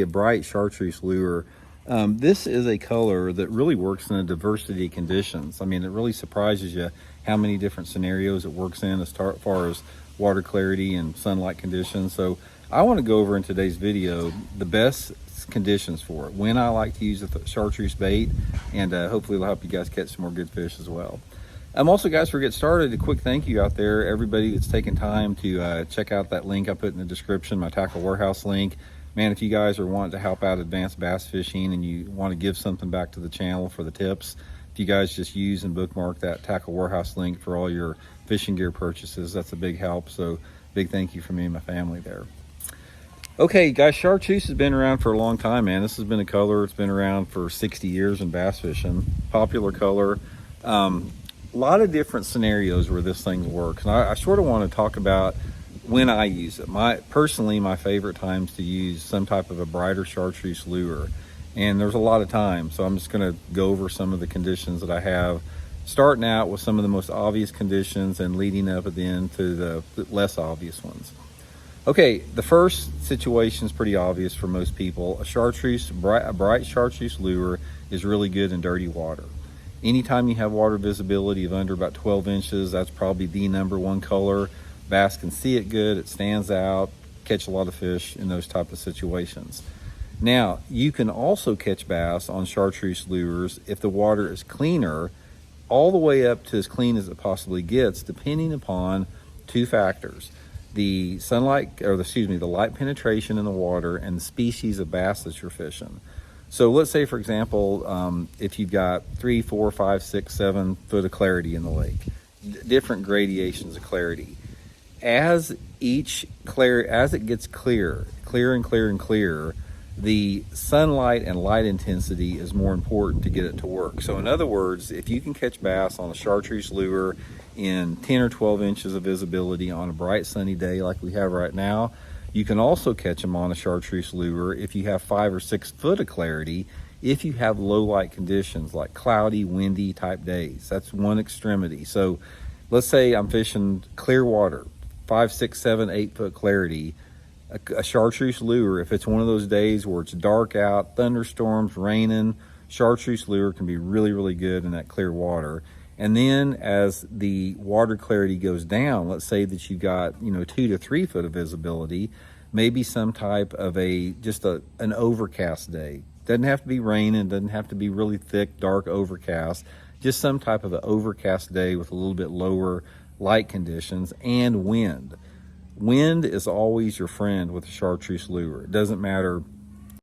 A bright chartreuse lure. This is a color that really works in a diversity of conditions. I mean, it really surprises you how many different scenarios it works in as far as water clarity and sunlight conditions. So I want to go over in today's video the best conditions for it, when I like to use the chartreuse bait, and hopefully it'll help you guys catch some more good fish as well. Also, guys, before we get started, a quick thank you out there, everybody that's taken time to check out that link I put in the description, my Tackle Warehouse link. Man, if you guys are wanting to help out advanced bass fishing and you want to give something back to the channel for the tips, if you guys just use and bookmark that Tackle Warehouse link for all your fishing gear purchases, that's a big help. So big thank you from me and my family there. Okay, guys, chartreuse has been around for a long time, man. This has been a color, it's been around for 60 years in bass fishing. Popular color. A lot of different scenarios where this thing works. And I sort of want to talk about when I use it. Personally, my favorite times to use some type of a brighter chartreuse lure. And there's a lot of times, so I'm just gonna go over some of the conditions that I have, starting out with some of the most obvious conditions and leading up at the end to the less obvious ones. Okay, the first situation is pretty obvious for most people. A bright chartreuse lure is really good in dirty water. Anytime you have water visibility of under about 12 inches, that's probably the #1 color. Bass can see it good, it stands out, catch a lot of fish in those type of situations. Now, you can also catch bass on chartreuse lures if the water is cleaner, all the way up to as clean as it possibly gets, depending upon two factors: the sunlight, or the light penetration in the water, and the species of bass that you're fishing. So let's say, for example, if you've got 3, 4, 5, 6, 7 foot of clarity in the lake, different gradations of clarity. As it gets clearer and clearer, the sunlight and light intensity is more important to get it to work. So in other words, if you can catch bass on a chartreuse lure in 10 or 12 inches of visibility on a bright sunny day like we have right now, you can also catch them on a chartreuse lure if you have 5 or 6 foot of clarity, if you have low light conditions like cloudy, windy type days. That's one extremity. So let's say I'm fishing clear water, 5, 6, 7, 8 foot clarity. A chartreuse lure, if it's one of those days where it's dark out, thunderstorms, raining, chartreuse lure can be really, really good in that clear water. And then as the water clarity goes down, let's say that you've got 2 to 3 foot of visibility, maybe some type of an overcast day. Doesn't have to be raining, doesn't have to be really thick, dark overcast, just some type of an overcast day with a little bit lower light conditions and wind. Wind is always your friend with a chartreuse lure. It doesn't matter